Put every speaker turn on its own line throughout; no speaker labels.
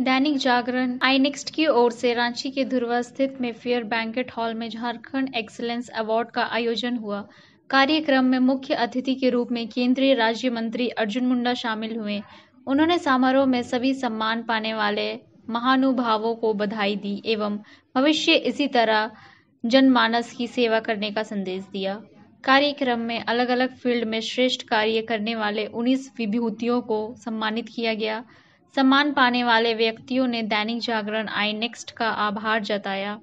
दैनिक जागरण आई next की ओर से रांची के धुर्वा स्थित मेफेयर बैंकेट हॉल में झारखंड एक्सीलेंस अवार्ड का आयोजन हुआ। कार्यक्रम में मुख्य अतिथि के रूप में केंद्रीय राज्य मंत्री अर्जुन मुंडा शामिल हुए। उन्होंने समारोह में सभी सम्मान पाने वाले महानुभावों को बधाई दी एवं भविष्य इसी तरह जनमानस की सेवा करने का संदेश दिया। कार्यक्रम में अलग अलग फील्ड में श्रेष्ठ कार्य करने वाले 19 विभूतियों को सम्मानित किया गया। सम्मान पाने वाले व्यक्तियों ने दैनिक जागरण आई नेक्स्ट का आभार जताया।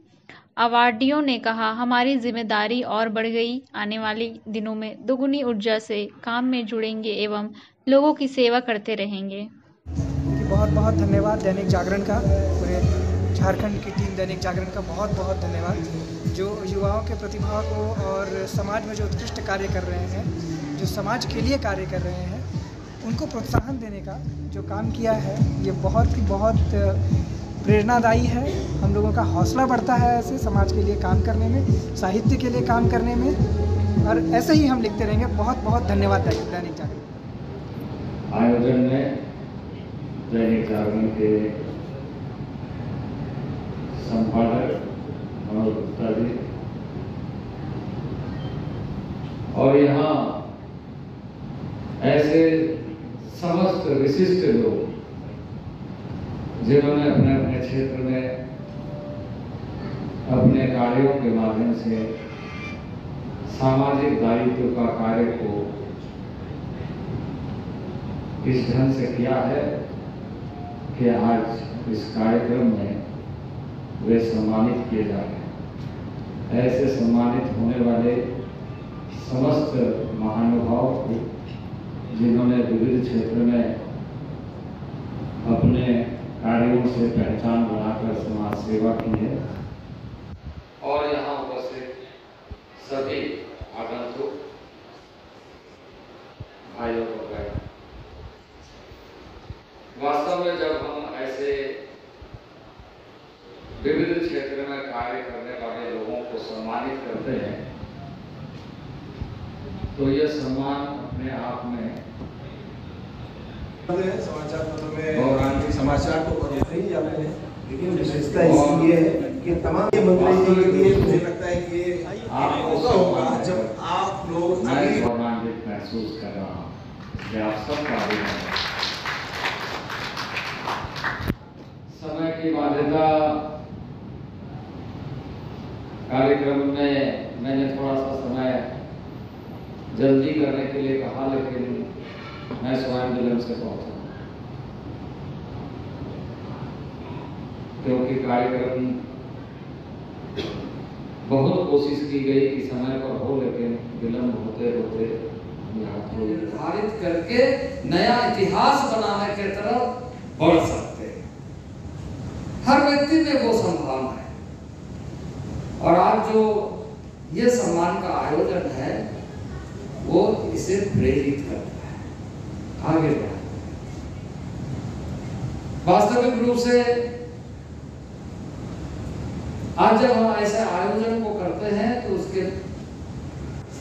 अवार्डियों ने कहा, हमारी जिम्मेदारी और बढ़ गई, आने वाले दिनों में दोगुनी ऊर्जा से काम में जुड़ेंगे एवं लोगों की सेवा करते रहेंगे।
बहुत बहुत धन्यवाद दैनिक जागरण का, पूरे झारखंड की टीम दैनिक जागरण का बहुत बहुत धन्यवाद, जो युवाओं के प्रतिभा को और समाज में जो उत्कृष्ट कार्य कर रहे हैं, जो समाज के लिए कार्य कर रहे हैं, उनको प्रोत्साहन देने का जो काम किया है, ये बहुत प्रेरणादायी है। हम लोगों का हौसला बढ़ता है ऐसे समाज के लिए काम करने में, साहित्य के लिए काम करने में, और ऐसे ही हम लिखते रहेंगे। बहुत बहुत धन्यवाद दैनिक जागरण।
आयोजन में दैनिक जागरण के संपादक मनोज गुप्ता जी और यहाँ ऐसे समस्त विशिष्ट लोग जिन्होंने अपने अपने क्षेत्र में अपने कार्यों के माध्यम से सामाजिक दायित्व का कार्य को इस ढंग से किया है कि आज इस कार्यक्रम में वे सम्मानित किए जा रहे हैं। ऐसे सम्मानित होने वाले समस्त महानुभाव को, जिन्होंने विविध क्षेत्र में अपने कार्यों से पहचान बनाकर समाज सेवा की है, और यहाँ उपस्थित सभी आगंतुक भाइयों को बहनों, वास्तव में जब हम ऐसे विविध क्षेत्र में कार्य करने वाले लोगों को सम्मानित करते हैं, तो यह सम्मान अपने आप में
समाचार पत्रों में समाचार तो पढ़ते ही जाते हैं, लेकिन विशेषता इसलिए है कि तमाम मंत्री जी के लिए मुझे लगता है कि आपको होगा जब आप लोग
गौरवान्वित महसूस कर रहा हूँ कि आप सबका अभिनंदन। समय की बाध्यता कार्यक्रम में मैंने थोड़ा सा समय जल्दी करने के लिए कहा, लेकिन मैं स्वयं विलंब से पहुंचा, क्योंकि कार्यक्रम बहुत कोशिश की गई कि समय पर हो, लेकिन विलंब होते होते निर्धारित करके नया इतिहास बनाने की तरफ बढ़ सकते हैं। हर व्यक्ति में वो संभावना है, और आज जो ये सम्मान का आयोजन है वो इसे प्रेरित करता है आगे बढ़ा। वास्तविक रूप से आज जब हम ऐसे आयोजन को करते हैं तो उसके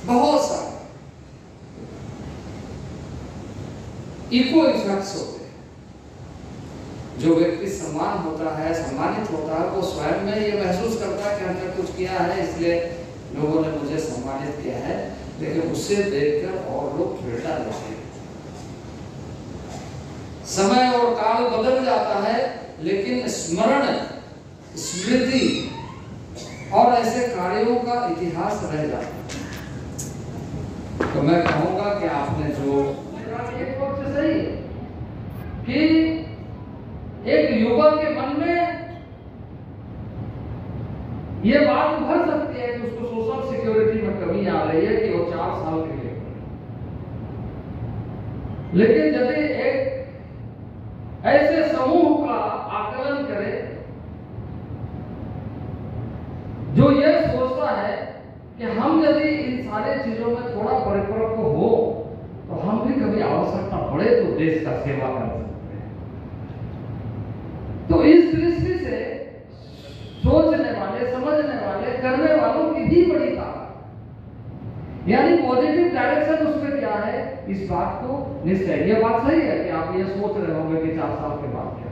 बहुत सारे इको इफेक्ट्स होते हैं। जो व्यक्ति सम्मान होता है, सम्मानित होता है, वो स्वयं में ये महसूस करता है कि हमने कुछ किया है, इसलिए लोगों ने मुझे सम्मानित किया है, लेकिन उससे देखकर और लोग प्रेरणा लेते हैं। समय और काल बदल जाता है, लेकिन स्मरण, स्मृति और ऐसे कार्यों का इतिहास रह जाता है। तो मैं कहूंगा कि आपने जो एक वक्त से सही है कि एक युवा के मन में ये बात उभर सकती है कि उसको सोशल सिक्योरिटी में कमी आ रही है कि वो 4 साल के लिए, लेकिन यदि एक ऐसे समूह का आकलन करे जो ये सोचता है कि हम यदि इन सारे चीजों में थोड़ा परिपक्व हो तो हम भी कभी आवश्यकता पड़े तो देश का सेवा कर सकते हैं। तो इस दृष्टि से सोचने वाले, समझने वाले, करने वालों की भी बड़ी ताकत। यानी पॉजिटिव डायरेक्शन उसमें क्या है, इस बात को निश्चय। ये बात सही है कि आप ये सोच रहे होंगे कि 4 साल के बाद क्या,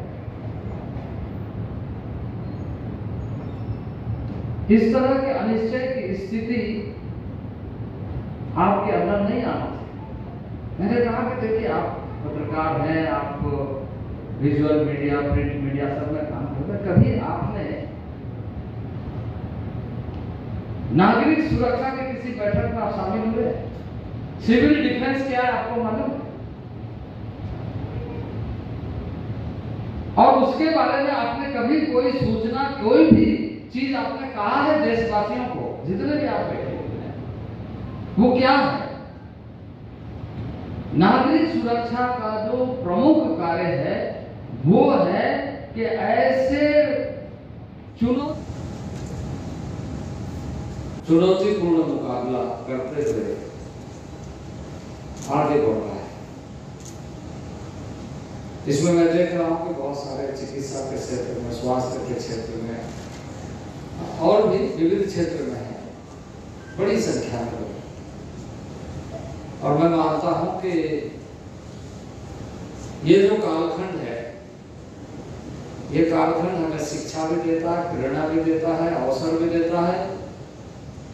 इस तरह के अनिश्चय की स्थिति आपके अंदर नहीं आना चाहिए। मैंने कहा कि देखिए आप पत्रकार हैं, आप विजुअल मीडिया, प्रिंट मीडिया सब में काम करते हैं, कभी आपने नागरिक सुरक्षा के किसी बैठक में आप शामिल हुए? सिविल डिफेंस क्या है आपको मालूम? और उसके बारे में आपने कभी कोई सूचना, कोई भी चीज आपने कहा है देशवासियों को, जितने भी आप बैठे हुए हैं, वो क्या है? नागरिक सुरक्षा का जो प्रमुख कार्य है वो है कि ऐसे चुनौतीपूर्ण मुकाबला करते हुए आगे बढ़ रहा है। इसमें मैं देख रहा हूं कि बहुत सारे चिकित्सा के क्षेत्र में, स्वास्थ्य के क्षेत्र में और भी विविध क्षेत्र में है बड़ी संख्या में लोग। और मैं मानता हूं कि ये जो कालखंड है, ये कालखंड हमें शिक्षा भी देता है, प्रेरणा भी देता है, अवसर भी देता है,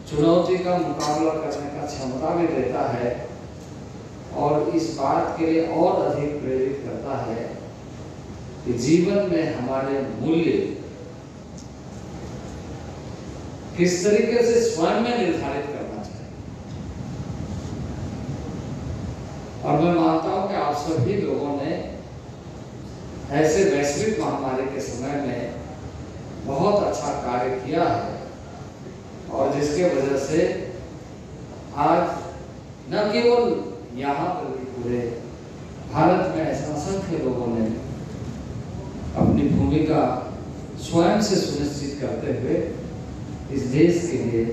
चुनौती का मुकाबला करने का क्षमता भी देता है, और इस बात के लिए और अधिक प्रेरित करता है कि जीवन में हमारे मूल्य किस तरीके से स्वयं में निर्धारित करना चाहिए। और मैं मानता हूं कि आप सभी लोगों ने ऐसे वैश्विक महामारी के समय में बहुत अच्छा कार्य किया है, और जिसके वजह से आज न केवल यहाँ बल्कि पूरे भारत में ऐसे असंख्य लोगों ने अपनी भूमिका स्वयं से सुनिश्चित करते हुए इस देश के लिए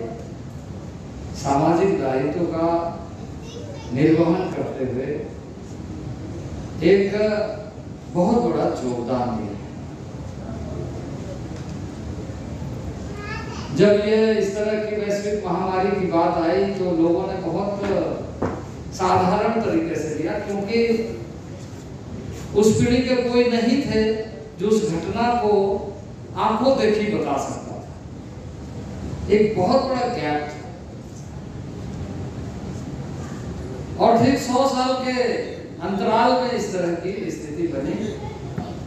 सामाजिक दायित्व का निर्वहन करते हुए एक बहुत बड़ा योगदान दिया। जब ये इस तरह की वैश्विक महामारी की बात आई तो लोगों ने बहुत साधारण तरीके से लिया, क्योंकि उस पीढ़ी के कोई नहीं थे जो उस घटना को आंखों देखी बता सकता था। एक बहुत बड़ा गैप था, और ठीक 100 साल के अंतराल में इस तरह की स्थिति बनी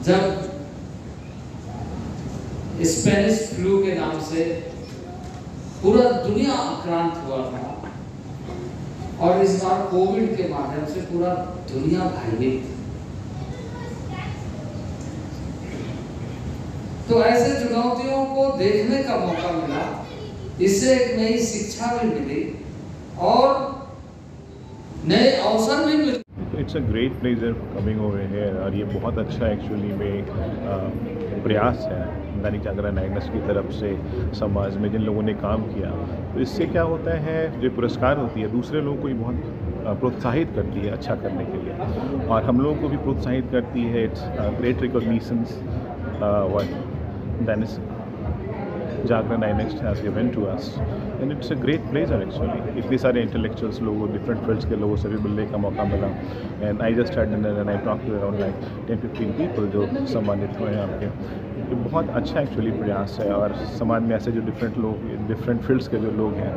जब स्पेनिश फ्लू के नाम से पूरा दुनिया आक्रांत हुआ था, और इस बार कोविड के माध्यम से पूरा दुनिया भयभीत थी। तो ऐसे चुनौतियों को देखने का मौका मिला, इससे एक नई शिक्षा भी मिली और नए अवसर भी मिले।
It's a great pleasure coming over here, और ये बहुत अच्छा एक्चुअली में प्रयास है दैनिक जागरण एग्नेस की तरफ से समाज में जिन लोगों ने काम किया। तो इससे क्या होता है, जो पुरस्कार होती है दूसरे लोगों को भी बहुत प्रोत्साहित करती है अच्छा करने के लिए, और हम लोगों को भी प्रोत्साहित करती है। It's great recognitions what Dainik Jagran Agnes has given to us, and it's a great pleasure actually. इतने सारे इंटेलेक्चुअल्स लोगों, डिफरेंट फील्ड्स के लोगों से भी मिलने का मौका मिला, and I just had dinner and I talk to around like 10-15 people जो सम्मानित हुए यहाँ पे। ये बहुत अच्छा एक्चुअली प्रयास है, और समाज में ऐसे जो डिफरेंट लोग, डिफरेंट फील्ड्स के जो लोग हैं,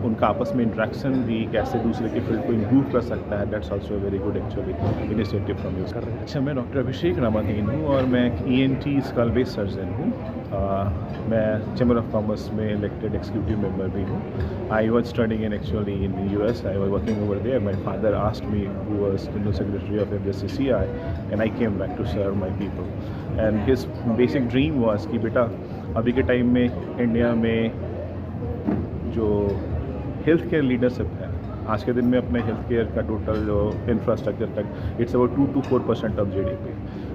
उनका आपस में इंट्रैक्शन भी कैसे दूसरे की फील्ड को इम्प्रूव कर सकता है, that's also very good actually initiative from you. अच्छा, मैं डॉक्टर अभिषेक रामाधीन हूँ, और मैं ENT स्कल बेस सर्जन हूँ। मैं चैम्बर ऑफ कॉमर्स में इलेक्टेड एक्सिक्यूटिव मेंबर भी हूँ। I was studying in actually in US, I was working over there. My father asked me, who was general secretary of FSCCI, and I came back to serve my people. And his basic dream was कि बेटा, अभी के time में India में जो health care leadership है, आज के दिन में अपने हेल्थ केयर का टोटल जो इंफ्रास्ट्रक्चर का it's about 2 to 4% of GDP,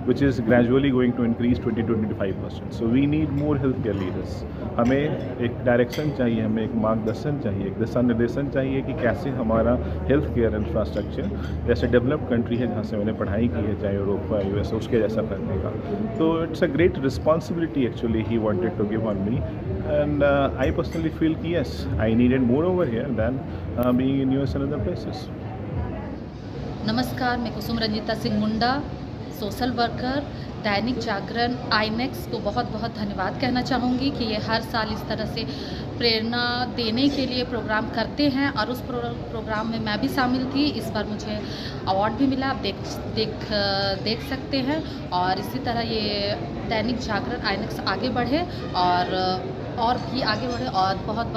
which is gradually going to increase 20-25%. So we need more healthcare leaders. हमें एक डायरेक्शन चाहिए, हमें एक मार्गदर्शन चाहिए, एक दिशा निर्देशन चाहिए कि कैसे हमारा हेल्थ केयर इंफ्रास्ट्रक्चर जैसे डेवलप्ड कंट्री है जहाँ से मैंने पढ़ाई की है, चाहे यूरोप या US, उसके जैसा करने का। तो it's a great responsibility actually he wanted to give on me And I personally feel yes, I needed more over here than being in US and other places.
नमस्कार, मैं कुसुम रंजिता सिंह मुंडा, सोशल वर्कर, दैनिक जागरण आईनेक्स को बहुत बहुत धन्यवाद कहना चाहूँगी कि ये हर साल इस तरह से प्रेरणा देने के लिए प्रोग्राम करते हैं और उस प्रोग्राम में मैं भी शामिल थी। इस बार मुझे अवार्ड भी मिला, आप देख सकते हैं। और इसी तरह ये दैनिक जागरण आईनेक्स आगे बढ़े और भी आगे बढ़े और बहुत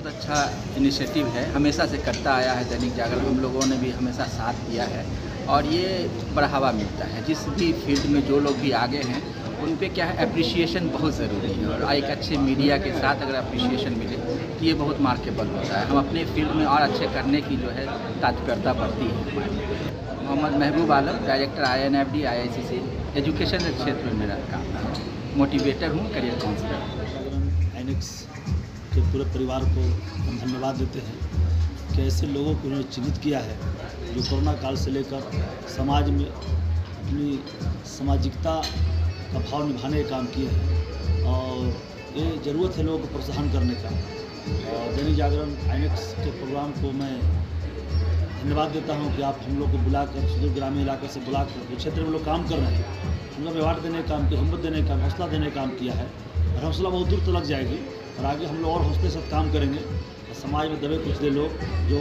अच्छा इनिशिएटिव है, हमेशा से करता आया है दैनिक जागरण। हम लोगों ने भी हमेशा साथ दिया है और ये बढ़ावा मिलता है। जिस भी फील्ड में जो लोग भी आगे हैं उन पे क्या है, अप्रिसिएशन बहुत ज़रूरी है और एक अच्छे मीडिया के साथ अगर अप्रिसिएशन मिले तो ये बहुत मार्केबल होता है। हम अपने फील्ड में और अच्छे करने की जो है तत्परता बढ़ती है हमारी। मोहम्मद महबूब आलम, डायरेक्टर INFD IICC, एजुकेशन के क्षेत्र में मेरा काम है। मोटिवेटर हूँ, करियर काउंसलर।
आईनेक्स के पूरे परिवार को हम धन्यवाद देते हैं कि ऐसे लोगों को उन्होंने चिन्हित किया है जो कोरोना काल से लेकर समाज में अपनी सामाजिकता का भाव निभाने का काम किए हैं और ये ज़रूरत है लोगों को प्रोत्साहन करने का। और दैनिक जागरण आईनेक्स के प्रोग्राम को मैं धन्यवाद देता हूँ कि आप हम लोग को बुलाकर सुदूर ग्रामीण इलाके से बुलाकर जो क्षेत्र में लोग काम कर रहे हैं उनको व्यवहार देने का काम किया, हिम्मत देने का, हौसला देने का काम किया है और हौसला बहुत दूर तक लग जाएगी और आगे हम लोग और हौसले से काम करेंगे। और समाज में दबे कुचले लोग जो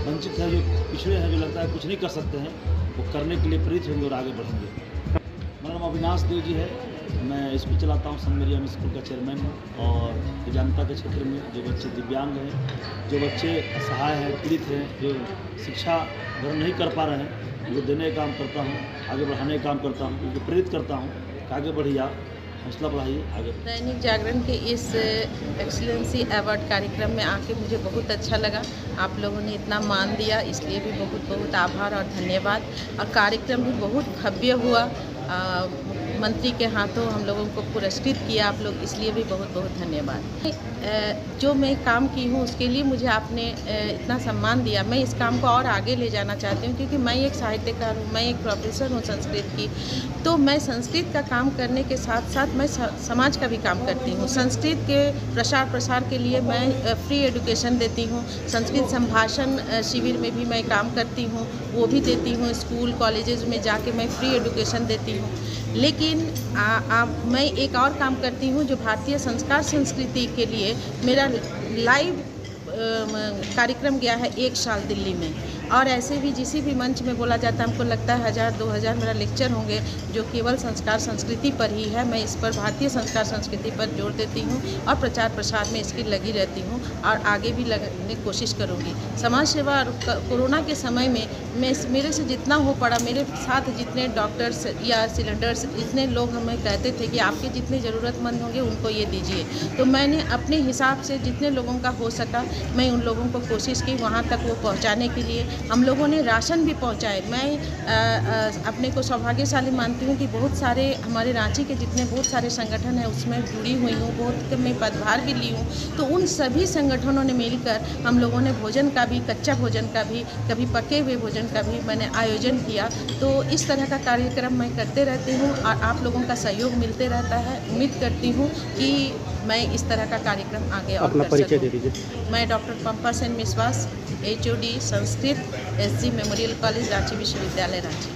वंचित हैं, जो पिछड़े हैं, जो लगता है कुछ नहीं कर सकते हैं, वो करने के लिए प्रेरित होंगे और आगे बढ़ेंगे। मेरा नाम अविनाश देव जी है, मैं स्कूल चलाता हूँ, सन मेरियम स्कूल का चेयरमैन हूँ। और जनता के क्षेत्र में जो बच्चे दिव्यांग हैं, जो बच्चे असहाय हैं, पीड़ित हैं, जो शिक्षा ग्रहण नहीं कर पा रहे हैं, उनको देने का काम करता हूँ, आगे बढ़ाने का काम करता हूँ, उनको प्रेरित करता हूँ कि आगे बढ़िए, आप हौसला बढ़ाइए, आगे।
दैनिक जागरण के इस एक्सीलेंसी अवार्ड कार्यक्रम में आके मुझे बहुत अच्छा लगा। आप लोगों ने इतना मान दिया, इसलिए भी बहुत बहुत आभार और धन्यवाद। और कार्यक्रम भी बहुत भव्य हुआ, मंत्री के हाथों हम लोगों को पुरस्कृत किया आप लोग, इसलिए भी बहुत बहुत धन्यवाद। जो मैं काम की हूँ उसके लिए मुझे आपने इतना सम्मान दिया। मैं इस काम को और आगे ले जाना चाहती हूँ क्योंकि मैं एक साहित्यकार हूँ, मैं एक प्रोफेसर हूँ संस्कृत की। तो मैं संस्कृत का काम करने के साथ साथ मैं समाज का भी काम करती हूँ। संस्कृत के प्रसार प्रसार के लिए मैं फ्री एजुकेशन देती हूँ। संस्कृत संभाषण शिविर में भी मैं काम करती हूँ, वो भी देती हूँ। स्कूल कॉलेजेस में जाके मैं फ्री एजुकेशन देती हूँ। लेकिन मैं एक और काम करती हूँ जो भारतीय संस्कार संस्कृति के लिए मेरा लाइव कार्यक्रम गया है 1 साल दिल्ली में। और ऐसे भी जिस भी मंच में बोला जाता है, हमको लगता है 1000-2000 मेरा लेक्चर होंगे जो केवल संस्कार संस्कृति पर ही है। मैं इस पर भारतीय संस्कार संस्कृति पर जोर देती हूँ और प्रचार प्रसार में इसकी लगी रहती हूँ और आगे भी लगने की कोशिश करूँगी। समाज सेवा और कोरोना के समय में मेरे से जितना हो पड़ा, मेरे साथ जितने डॉक्टर्स या सिलेंडर्स, इतने लोग हमें कहते थे कि आपके जितने ज़रूरतमंद होंगे उनको ये दीजिए। तो मैंने अपने हिसाब से जितने लोगों का हो सका मैं उन लोगों को कोशिश की वहाँ तक वो पहुँचाने के लिए। हम लोगों ने राशन भी पहुँचाए। मैं अपने को सौभाग्यशाली मानती हूँ कि बहुत सारे हमारे रांची के जितने बहुत सारे संगठन हैं उसमें जुड़ी हुई हूँ, बहुत मैं पदभार भी ली हूँ। तो उन सभी संगठनों ने मिलकर हम लोगों ने भोजन का भी, कच्चा भोजन का भी, कभी पके हुए भोजन का भी मैंने आयोजन किया। तो इस तरह का कार्यक्रम मैं करते रहती हूँ और आप लोगों का सहयोग मिलते रहता है। उम्मीद करती हूँ कि मैं इस तरह का कार्यक्रम आगे और कर सकूँ। मैं डॉक्टर पंपा सेन विश्वास, HOD Sanskrit, SG memorial college Ranchi विश्वविद्यालय रांची।